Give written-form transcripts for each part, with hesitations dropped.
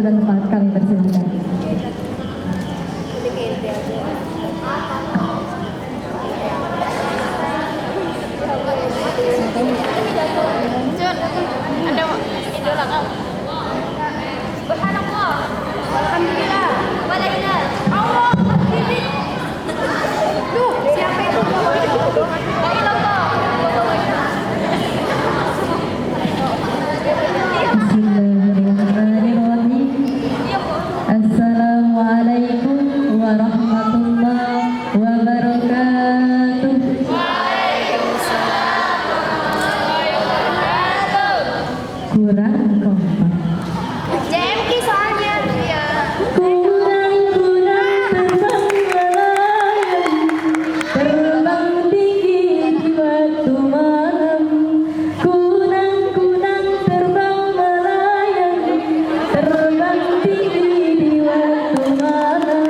bermanfaat, kami persilakan. Ada idola kau. Subhanallah. Alhamdulillah. Walaikumsalam. Allah. Tuh, siapa itu? La ilallah. Bismillahirrahmanirrahim. Assalamualaikum warahmatullahi wabarakatuh. Kurang kompak. JMK soalnya dia. Terbang tinggi di waktu malam, kunang-kunang terbang melayang, terbang tinggi di waktu malam.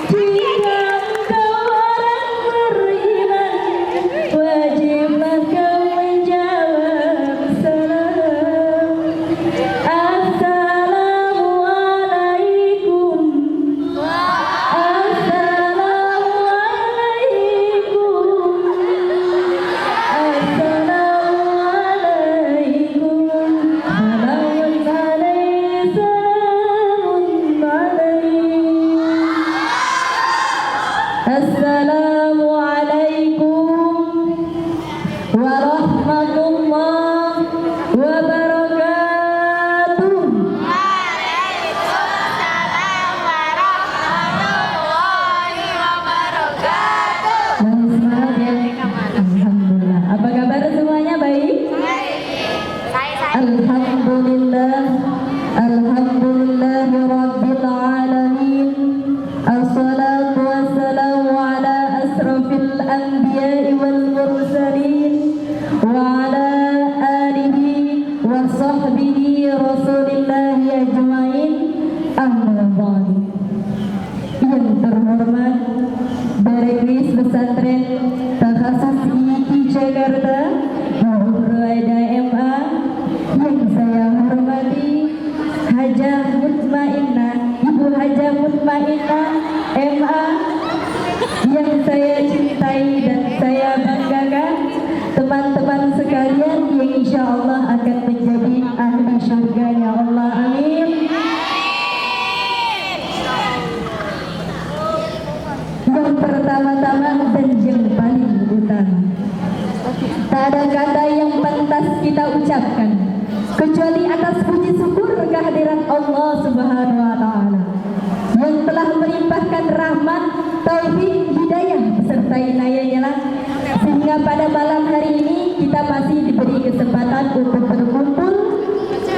Jika engkau orang beriman, wajiblah kau menjawab salam. Assalamualaikum. Assalamualaikum warahmatullahi wabarakatuh. Waalaikumsalam warahmatullahi wabarakatuh. Semangat ya. Alhamdulillah. Apa kabar semuanya, baik? Saya Alhamdulillah. Alhamdulillah Rabbil Alamin. Assalatu wassalamu ala asrafil anbiya'i wal mursalin wa ala alihi wa sahbihi rasulillahi ajma'in. Amma ba'du. Yang terhormat Bareklis Pesantren Takhasus IIT Jakarta, Ibu Ruwaida MA, yang saya hormati Hajah Mutmainnah, Ibu Hajah Mutmainnah MA, yang saya cintai dan saya banggakan, teman-teman sekalian yang insya Allah akan menjadi ahli surganya Allah, amin. Yang pertama-tama dan yang paling utama, tak ada kata yang pantas kita ucapkan kecuali atas puji syukur kehadiran Allah Subhanahu wa Ta'ala yang telah melimpahkan rahmat, taufik, hidayah serta inayahnya, sehingga pada malam hari ini kita masih diberi kesempatan untuk berkumpul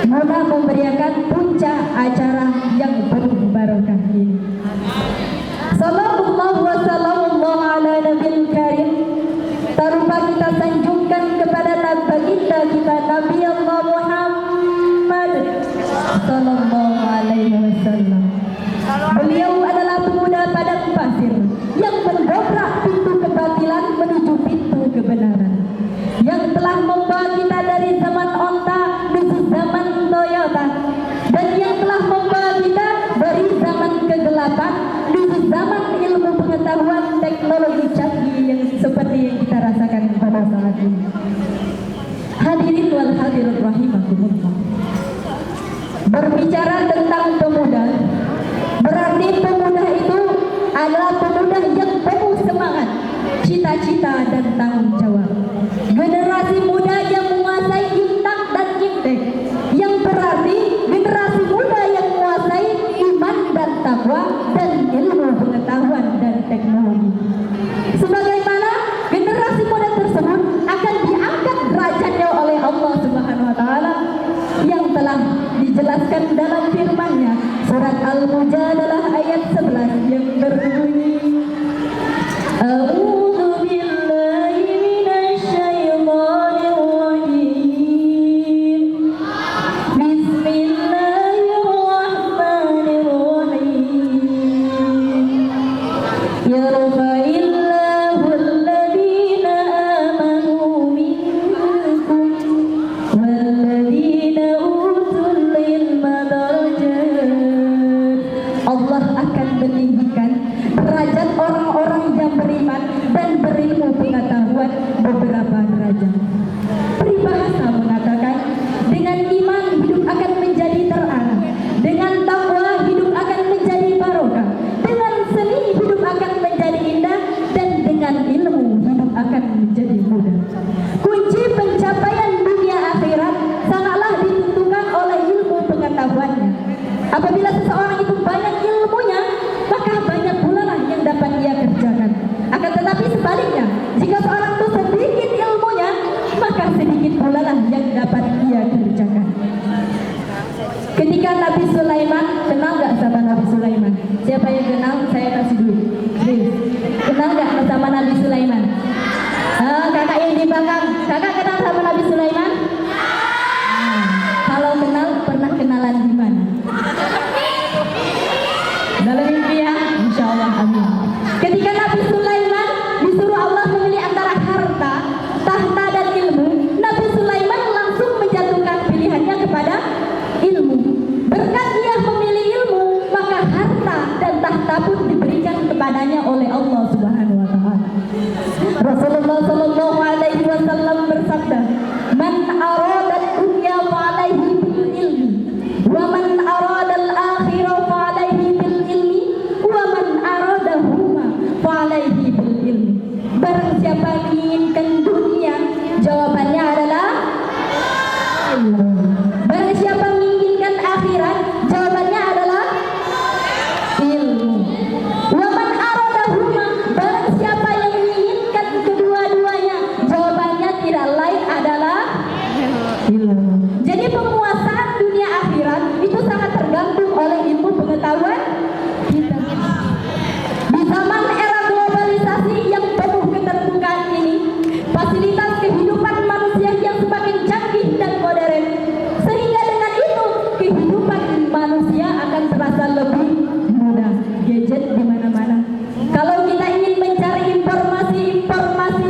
guna memberiakan puncak acara yang penuh barokah ini. Sallallahu wa sallallahu ala nabil karim. Tak lupa kita sanjungkan kepada baginda kita Nabi Allah Muhammad sallallahu alaihi wasallam. Beliau adalah pemuda padang pasir yang mendobrak pintu kebatilan menuju pintu kebenaran, yang telah membawa kita dari zaman onta menuju zaman Toyota, dan yang telah membawa kita dari zaman kegelapan menuju zaman ilmu pengetahuan teknologi canggih yang seperti yang kita rasakan pada saat ini. Hadirin wal hadirat rahimakumullah. Berbicara tentang pemuda, berarti pemuda itu adalah pemuda yang penuh semangat, cita-cita dan tanggung jawab. Generasi muda yang menguasai intak dan intek, yang berarti generasi muda yang menguasai iman dan takwa dan ilmu pengetahuan dan teknologi. Sebagaimana generasi muda tersebut akan diangkat derajatnya oleh Allah Subhanahu wa Ta'ala yang telah dijelaskan dalam firman-Nya surat Al-Mujadalah ayat 11 yang berbunyi, A'udzu billahi minasy syaithanir rajim. Bismillahirrahmanirrahim. Yarfa'illahu alladhina amanu minkum walladzina utul ilma darajat. mendapat beberapa derajat. Peribahasa mengatakan, dengan iman hidup akan menjadi terarah, dengan takwa hidup akan menjadi barokah, dengan seni hidup akan menjadi indah, dan dengan ilmu hidup akan menjadi mudah. Kunci pencapaian dunia akhirat sangatlah ditentukan oleh ilmu pengetahuannya. Apabila seseorang itu banyak ilmunya, maka banyak pula lah yang dapat ia kerjakan. Akan tetapi sebaliknya, jika seorang itu sedikit ilmunya, maka sedikit pula lah yang dapat ia kerjakan. Ketika Nabi Sulaiman, kenal gak sama Nabi Sulaiman? Siapa yang kenal? Saya kasih duit. Kenal gak sama Nabi Sulaiman? Kakak yang di belakang, kakak kenal sama Nabi Sulaiman? Kalau kenal, pernah kenalan di mana? Dalam mimpi ya? Insya Allah, amin. Ketika Nabi Sulaiman disuruh Allah memilih antara harta, tahta, dan ilmu, Nabi Sulaiman langsung menjatuhkan pilihannya kepada ilmu. Berkat ia memilih ilmu, maka harta dan tahta pun diberikan kepadanya oleh Allah Subhanahu wa Ta'ala. Rasulullah Sallallahu Alaihi Wasallam bersabda, "Man arada dunya fa alaihi bil ilmi, wa man arada al akhirah fa alaihi bil ilmi, wa man arada huma fa alaihi bil ilmi." Barang siapa menginginkan dunia, jawabannya adalah ilmu. Barang siapa menginginkan akhirat, jawabannya adalah ilmu. Wa man arada huma, barang siapa yang menginginkan kedua-duanya, jawabannya tidak lain adalah ilmu. Jadi penguasaan dunia akhirat itu sangat tergantung oleh ilmu pengetahuan kita. Di zaman era globalisasi yang penuh keterbukaan ini, fasilitas kehidupan manusia yang semakin canggih dan modern, sehingga dengan itu kehidupan manusia akan terasa lebih mudah. Gadget di mana-mana. Kalau kita ingin mencari informasi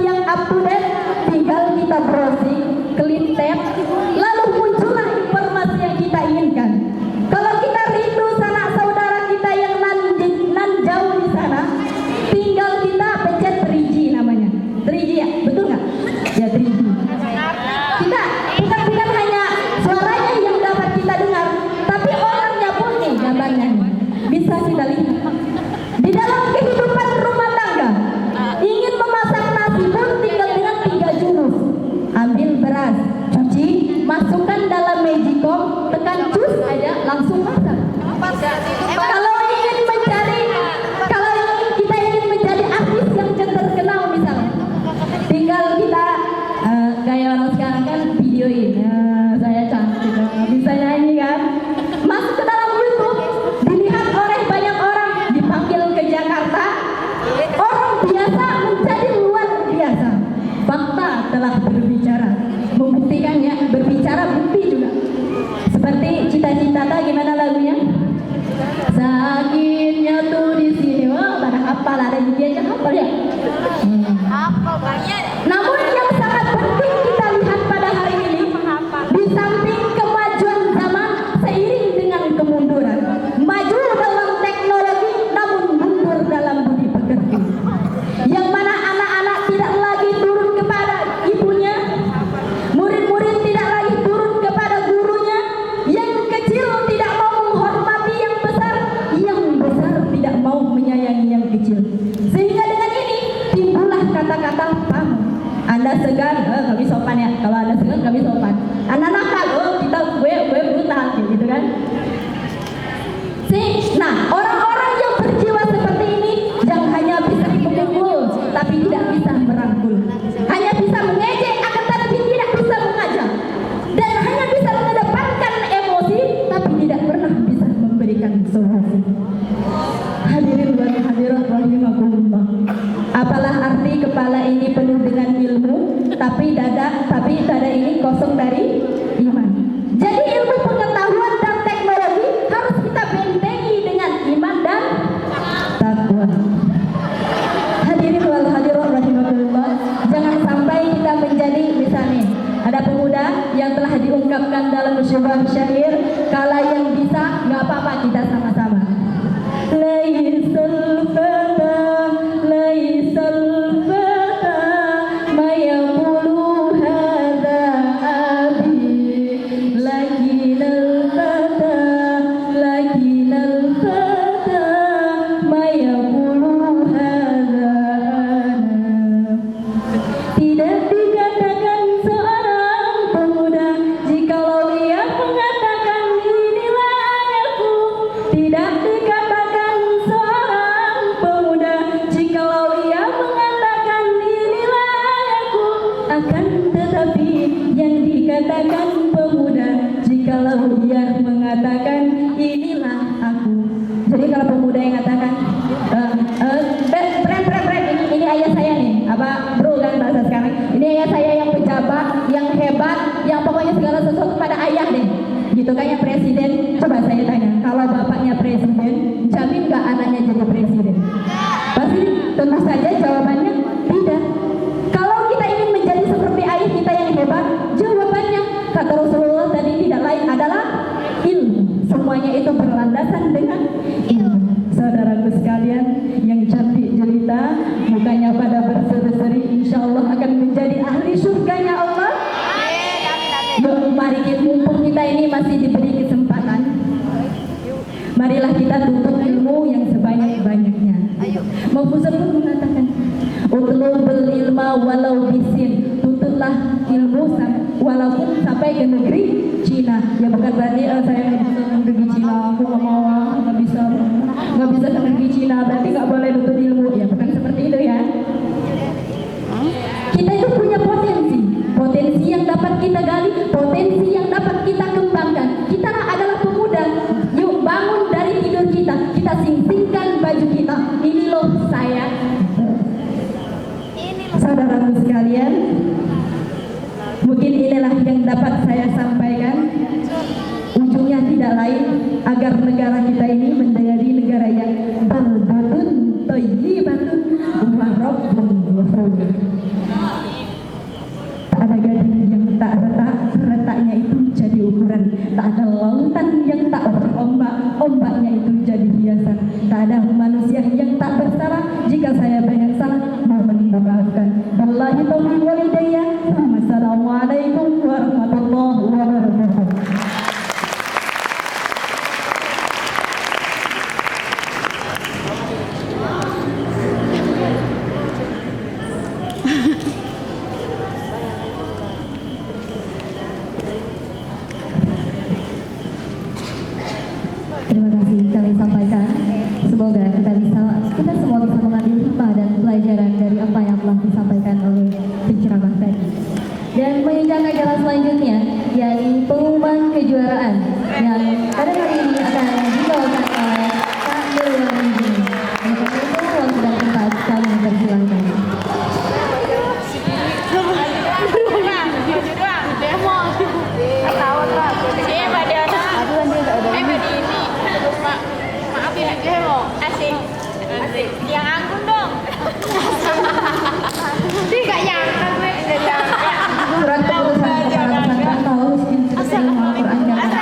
yang up to date, tinggal kita browsing, klik tab, lalu muncullah informasi yang kita inginkan. Kalau kita rindu sanak saudara kita yang nan jauh di sana, tinggal kita pencet 3G namanya. 3G ya, betul nggak? Ya 3G. Kita bukan hanya suaranya yang dapat kita dengar, tapi orangnya pun nih gambarnya nih bisa kita lihat. Di dalam kehidupan rumah tangga, ingin memasak nasi pun tinggal dengan 3 jurus. Ambil beras, cuci, masukkan dalam magicom, tekan cus aja langsung masak. Kalau kita ingin menjadi artis yang terkenal misalnya, tinggal kita kayak orang sekarang kan videoin, saya cantik, bisa nyanyi kan, masuk ke dalam YouTube, dilihat oleh banyak orang, dipanggil ke Jakarta, orang biasa menjadi luar biasa. Fakta telah berbicara, membuktikannya, berbicara bukti juga. Seperti cita-cita gimana lagunya? Sakitnya tuh di sini, wah pada hafal, ada dia hafal ya. Apa banyak? Namun yang sangat penting kita lihat pada hari ini, di samping kemajuan zaman seiring dengan kemunduran, maju dalam teknologi namun mundur dalam budi pekerti. Yang mana anak-anak tidak lagi turun kepada ibunya, murid-murid tidak lagi turun kepada gurunya, yang kecil tidak mau menghormati yang besar tidak mau menyayangi yang kecil. Sehingga dengan ini timbullah kata-kata pam. Anda segan, kami sopan ya. Kalau Anda segan, kami sopan. Anda nakal, gue brutal gitu kan. Nah, orang-orang yang berjiwa seperti ini yang hanya bisa dipukul tapi tidak bisa merangkul, hanya bisa mengejek akan tetapi tidak bisa mengajak, dan hanya bisa mengedepankan emosi tapi tidak pernah bisa memberikan solusi. Hadirin dan hadirat rahimakumullah. Apalah arti kepala ini penuh dengan ilmu, tapi dada ini kosong dari iman. Jadi ilmu pengetahuan dan teknologi harus kita bentengi dengan iman dan takwa. Hadirin wal hadirat rahimakumullah. Jangan sampai kita menjadi misalnya ada pemuda yang telah diungkapkan dalam sebuah syair, kala yang bisa nggak apa-apa kita sama-sama. Laisal fata ma Itu kayak presiden. Coba saya tanya, kalau bapaknya presiden, jamin gak anaknya jadi presiden? Pasti tentu saja jawabannya tidak. Kalau kita ingin menjadi seperti ayah kita yang hebat, jawabannya kata Rasulullah tadi tidak lain adalah ilmu. Semuanya itu berlandasan dengan ilmu. Saudaraku sekalian yang cantik jelita, mukanya pada berseri-seri, insya Allah akan menjadi ahli surganya Allah. Mari kita, mumpung kita ini masih diberi kesempatan, marilah kita tuntut ilmu yang sebanyak-banyaknya. Mahfuzah pun mengatakan, utlubul ilma walau bisin, tuntutlah ilmu walaupun sampai ke negeri Cina. Ya bukan berarti saya nggak bisa ke negeri Cina, aku nggak mau, nggak bisa ke negeri Cina, berarti nggak boleh tuntut ilmu. Ya bukan seperti itu ya. Kita itu punya potensi yang dapat kita gali, potensi yang dapat kita kembangkan. Kita adalah pemuda. Yuk bangun dari tidur kita, kita sing-singkan baju kita. Ini loh saya. Saudaraku sekalian, mungkin inilah yang dapat saya sampaikan. Ujungnya tidak lain agar negara kita ini menjadi negara yang baldatun thayyibatun wa rabbun ghafur. Tak ada gading yang tak retak, retaknya itu jadi ukuran. Tak ada lautan yang tak berombak, ombaknya itu jadi hiasan. Tak ada manusia yang tak bersalah. Jika saya banyak salah, mohon dimaafkan. Wallahi taufiq wal hidayah. Wassalamualaikum warahmatullahi wabarakatuh. Terima kasih kami sampaikan. Semoga kita semua bisa mengambil hikmah dan pelajaran dari apa yang telah disampaikan oleh penceramah tadi. Dan menginjak acara selanjutnya, yakni pengumuman kejuaraan yang pada hari ini akan dibawakan oleh Kak Dewa Menjini. Untuk itu, waktu dan tempat kami persilahkan. Asik. Yang anggun dong. Tidak yang gue Surat keputusan Kepala Pesantren Taurus Institut Ilmu Al-Quran Jakarta.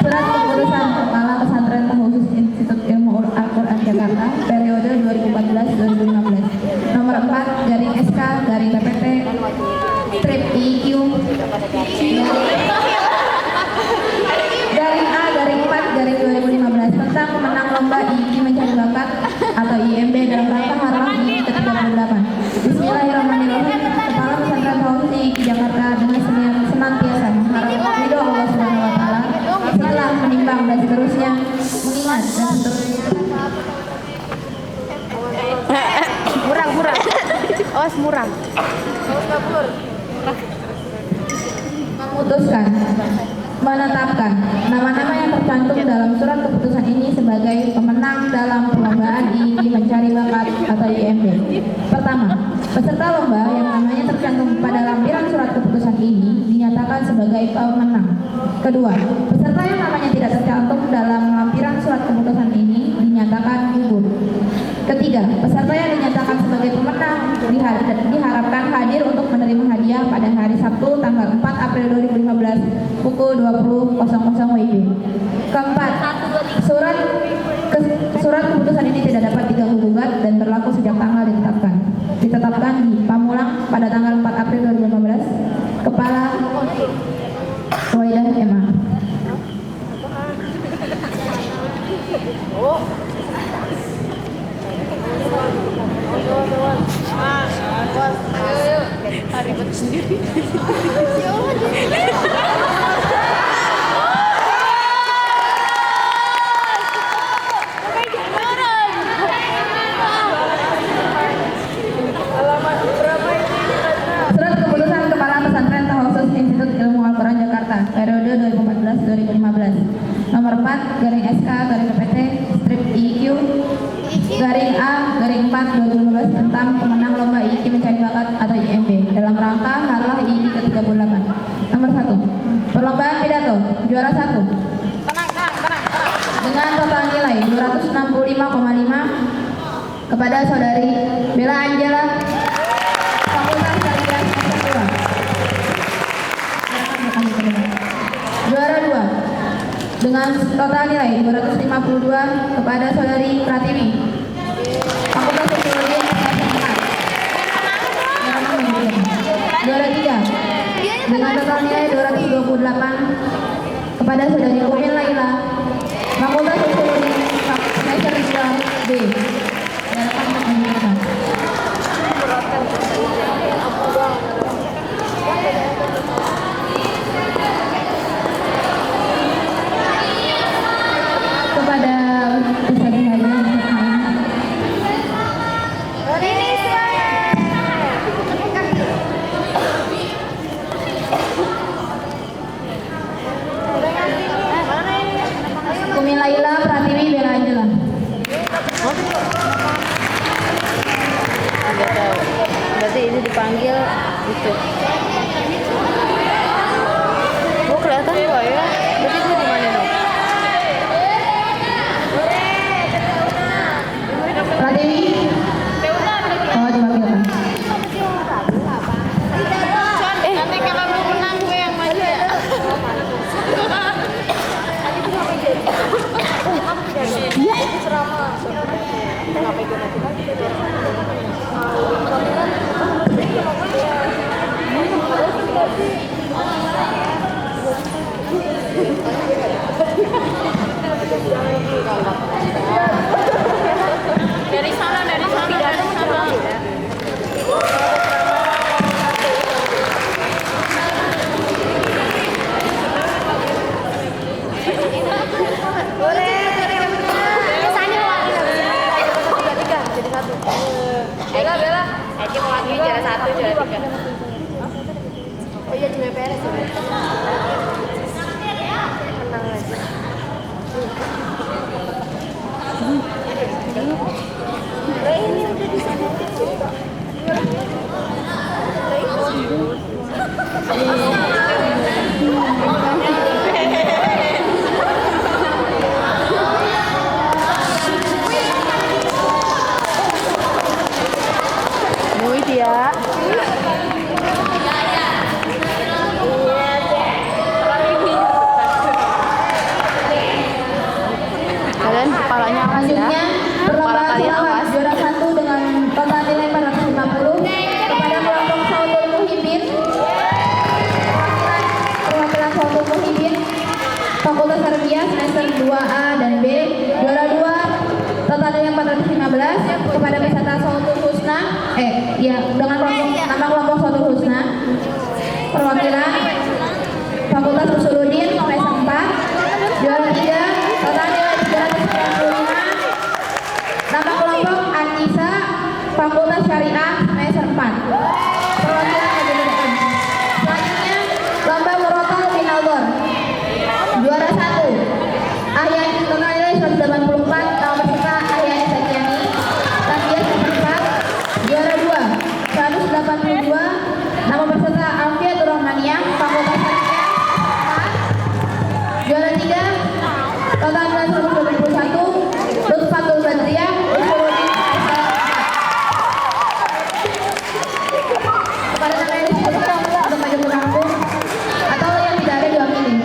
Surat keputusan Kepala Pesantren Taurus Institut Ilmu Al-Quran Jakarta periode 2014-2015 nomor 4 garing SK garing PPT strip IQ garing A garing 4 garing 2015 tentang pemenang lomba IQ mencari bakat atau IMB dalam rangka Haram IQ ke-38. Bismillahirrahmanirrahim. Kepala Pesantren Taurus IQ Jakarta dengan senantiasa mengharap ridho Allah Subhanahu wa taala setelah menimbang dan seterusnya mengingat dan seterusnya murang. Awas murang. memutuskan menetapkan nama-nama yang tercantum dalam surat keputusan ini sebagai pemenang dalam perlombaan IIB mencari bakat atau IMB. Pertama, peserta lomba yang namanya tercantum pada lampiran surat keputusan ini dinyatakan sebagai pemenang. Kedua, peserta yang namanya tidak tercantum dalam lampiran surat keputusan ini dinyatakan gugur. Ketiga, peserta yang dinyatakan sebagai pemenang diharapkan hadir untuk menerima hadiah pada hari Sabtu tanggal 4 April 2015 pukul 20.00 WIB. Keempat, surat keputusan ini tidak dapat diganggu gugat dan berlaku sejak tanggal ditetapkan di Pamulang pada tanggal 4 April 2015. Kepala Waidah MA. Ribet sendiri. Surat keputusan Kepala Pesantren Taurus Institut Ilmu Al-Quran Jakarta periode 2014-2015 garing SK garing PT strip IQ garing A garing 4 2015 tentang pemenang lomba IIQ mencari bakat atau IMB dalam rangka Harlah IIQ ke-38. Nomor 1, perlombaan pidato juara 1 dengan total nilai 265,5 kepada saudari Bella Angela Fakultas Sarjana Semester 2. Juara 2 dengan total nilai 252 kepada saudari Pratiwi Fakultas Sosiologi Semester 4. Juara 3 dengan total nilai 228 kepada saudari Umil Laila Fakultas Sosiologi Semester 2B. Kepada Ustaz Hadi Umi Laila Pratiwi Bella Angela. Nggak tahu. Berarti ini dipanggil itu. Oh kelihatan nggak ya? Berarti itu di mana dong? Pratiwi. Oh, dipanggilkan. Nanti kalau lu menang gue yang maju ya. Dari sana, dari sana, dari sana. Bella, Eci mau lagi juara 1, juara 3. Oh iya juga beres ya. Menang lagi. Ini udah di sana. Ya. Kalian kepalanya awas ya. Selanjutnya perlombaan selawat juara 1 dengan total nilai 450 kepada kelompok Saudul Muhibin perwakilan Saudul Muhibin Fakultas Tarbiyah semester 2A dan B. Juara 2 total nilai 415 kepada peserta Saudul Husna dengan nama kelompok Saudul Husna perwakilan Fakultas Usuluddin semester 4. Juara 3 total nilai 395 nama kelompok Anissa Fakultas Syariah semester 4 perwakilan Majelis. Selanjutnya lomba Murotal Binalgor juara 1 Ahyani total nilai 184 nama peserta Ahyani Sakiani Tarbiyah semester 4. Juara 2 182 nama peserta Alfiatur Rahmaniyah Fakultas Tarbiyah 4. Juara 3 total nilai 181 Lutfatul Badriyah Usuluddin semester 4. Kepada nama yang disebutkan untuk maju menampung atau yang tidak ada diwakili.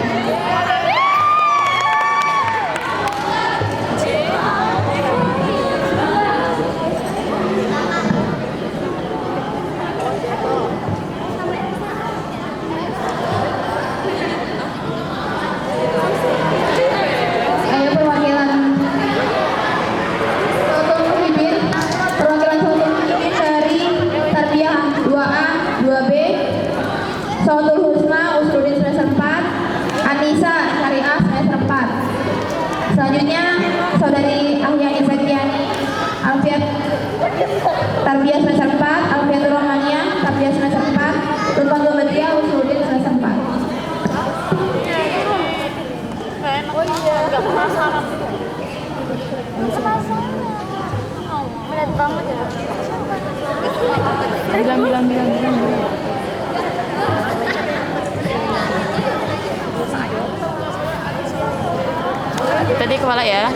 Ayo perwakilan Saudul Muhibin dari Tarbiyah 2A, 2B, Saudul Husna Usuluddin semester 4, Anissa Syariah semester 4. Selanjutnya Saudari Ahyani Sakiani Alfiat Tarbiyah semester 4, Alfiatur Rahmaniyah Tarbiyah semester 4, Lutfatul Badriyah Usuluddin semester 4. Oh iya. Berat banget ya. Bilang. Tadi kepala ya.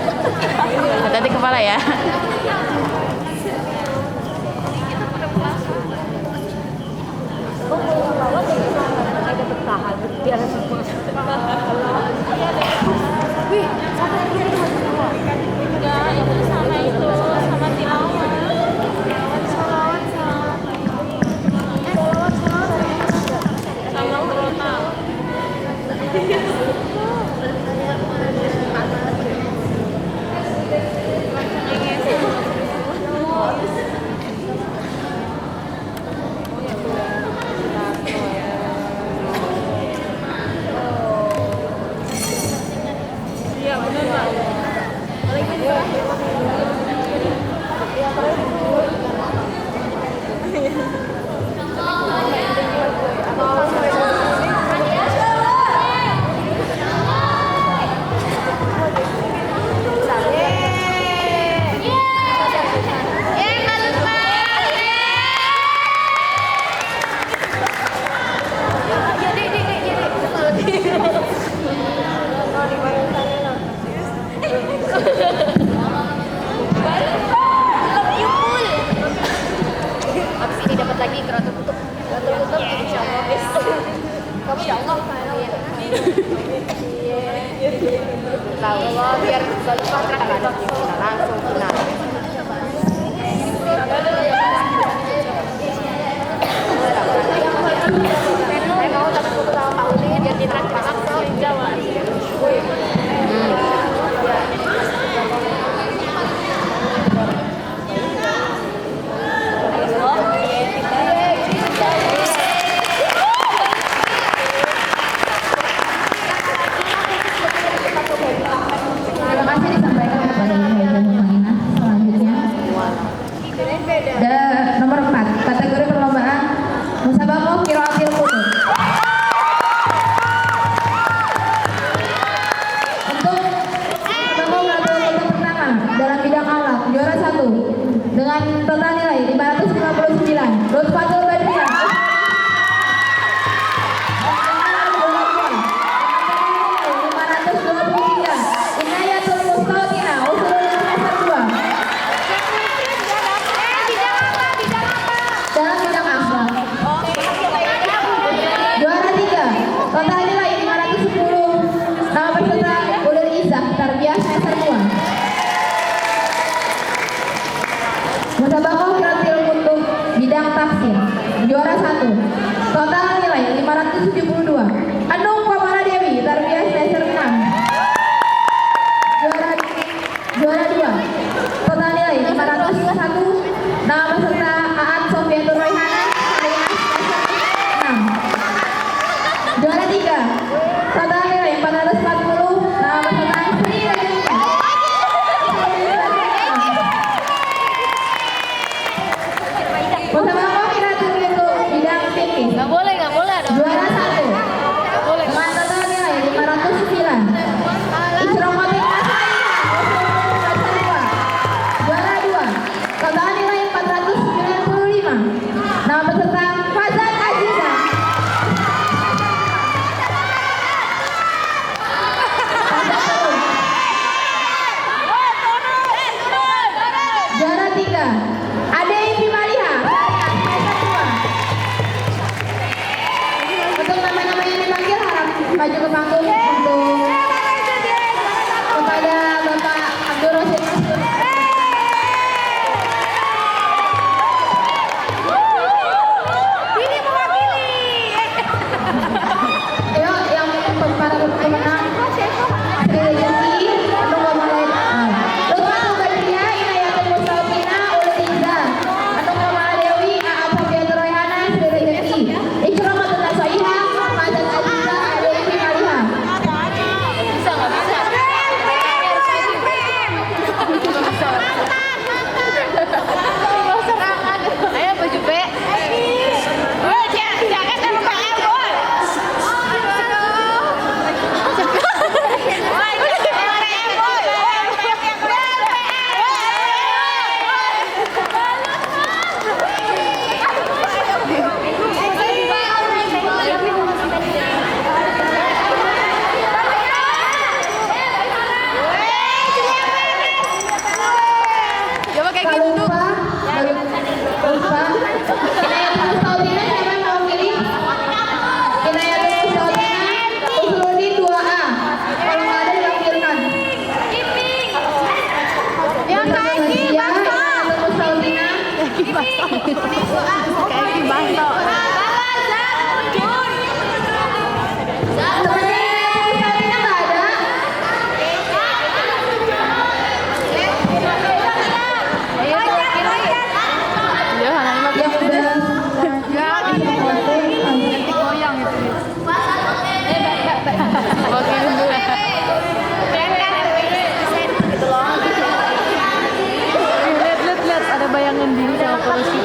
Tadi kepala ya. Wih, sama enggak, itu sama tilawah. Salawat sama berontak. Iya benar Pak. Habis ini dapat lagi kerotok tutup insya Allah guys. Kamu insya Allah tahu Allah biar selalu kontrak kita langsung final. Saya mau tapi foto sama Pak Udin biar ditraktir langsung Jawa. Terima kasih disampaikan kepada Ibu Haja Mumainah. Selanjutnya ada nomor 4 kategori perlombaan Musabaqah Qiraatil Qur'an. Untuk musabaqah Qiraatil pertama dalam bidang alat juara 1 dengan total nilai 559 Lutfatul Badriah. Dalam bidang akhlak. Juara 3, total nilai 510. Nama peserta Ulul Izzah Tarbiyah semester 2. Musabaqah Qiraatil Kutub bidang tafsir. Juara 1, total nilai 572. Anung Komara Dewi Tarbiyah semester 6. Juara 2, total nilai 501. Nama peserta Aat Sofiatul Royhana Syariah semester 6. Juara 3, total nilai 440. Nama peserta Sri Rajinka. Musabaqah Qiraatil Kutub bidang fikih. Nggak boleh ada. Juara 1 dengan total nilai 509. Isroqatin Masailah Mending sama polisi.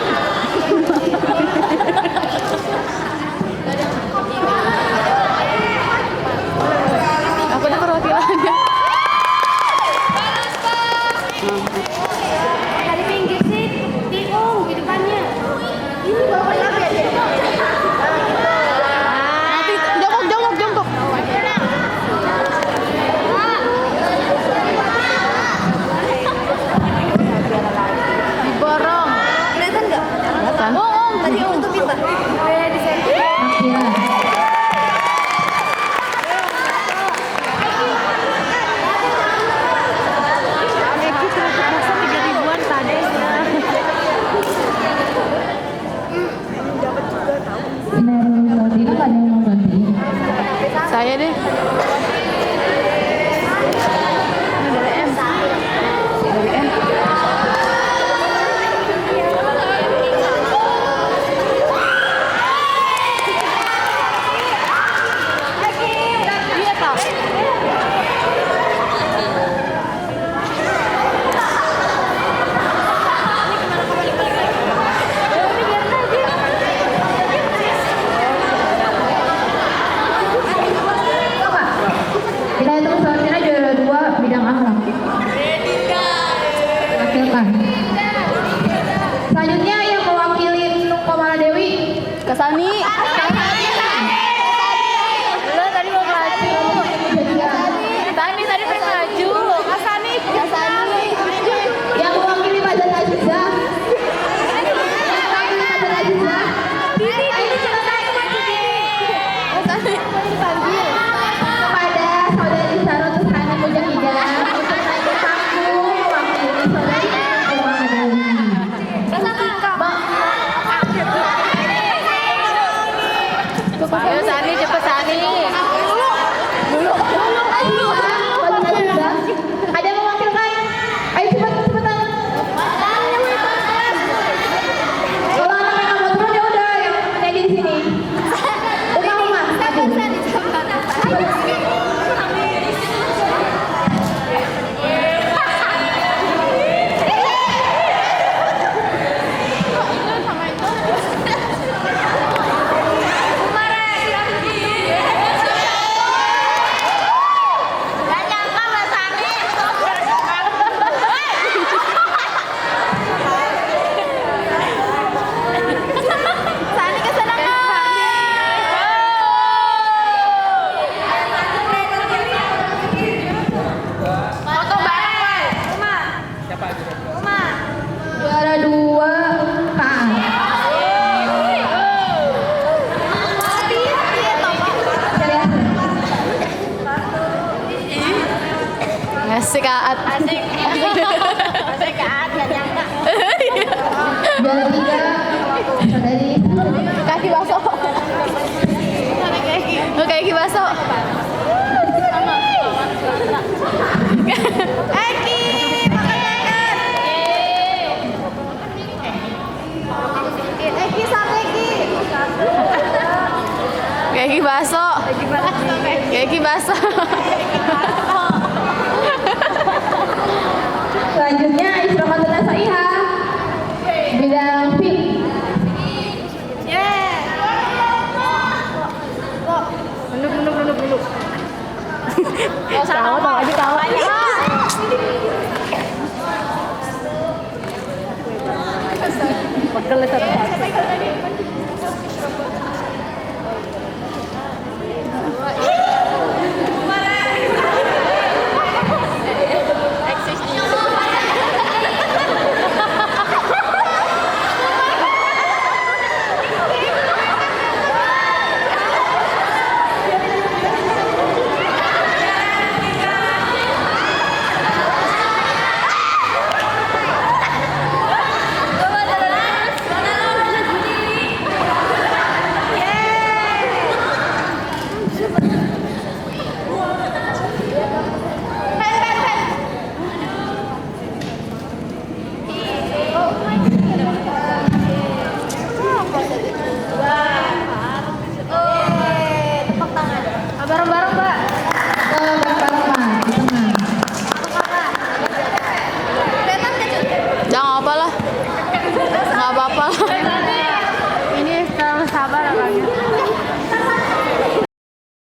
Apa tuh perwakilannya? Dari pinggir sih, bingung di depannya. Ini bawa lagi aja. Nanti jongkok. Diborong. Kelihatan nggak? Kelihatan. Oh, tadi tutupin Mbak. Di sini. Akhirat. Eki cuma terasa 3.000-an tadi. Tidak ada yang mau ganti. Saya deh. Ini dari M. Dari M. Iya, Kak. Kita hitung selanjutnya juara 2 bidang akhlak. Wakilkan. Selanjutnya yang mewakili Komala Dewi. Kesani. Lo tadi mau maju. Tadi pengen maju. Kesani. Yang mewakili Madrasah Aziza. Yang mewakili Madrasah Aziza. Kepada saudari Sarah Tusani Mujahidah untuk naik panggung mewakili saudari Komala Dewi. Ayo Sani, cepet Sani. Ada yang mewakilkan? Ayo cepetan. Kalau anak yang mau turun ya udah yang jadi di sini. Rumah. Juara 2 Kak. Asik Aat. Asik kan, nggak nyangka. Juara 3 saudari Kaki baso. Lo kaki baso. Eki, makan. Eki sama Eki. Kaki baso. Kaki baso. Selanjutnya Isromatun Nasaiha bidang fit. Nunduk. Tahu aja tahu. Pegel itu.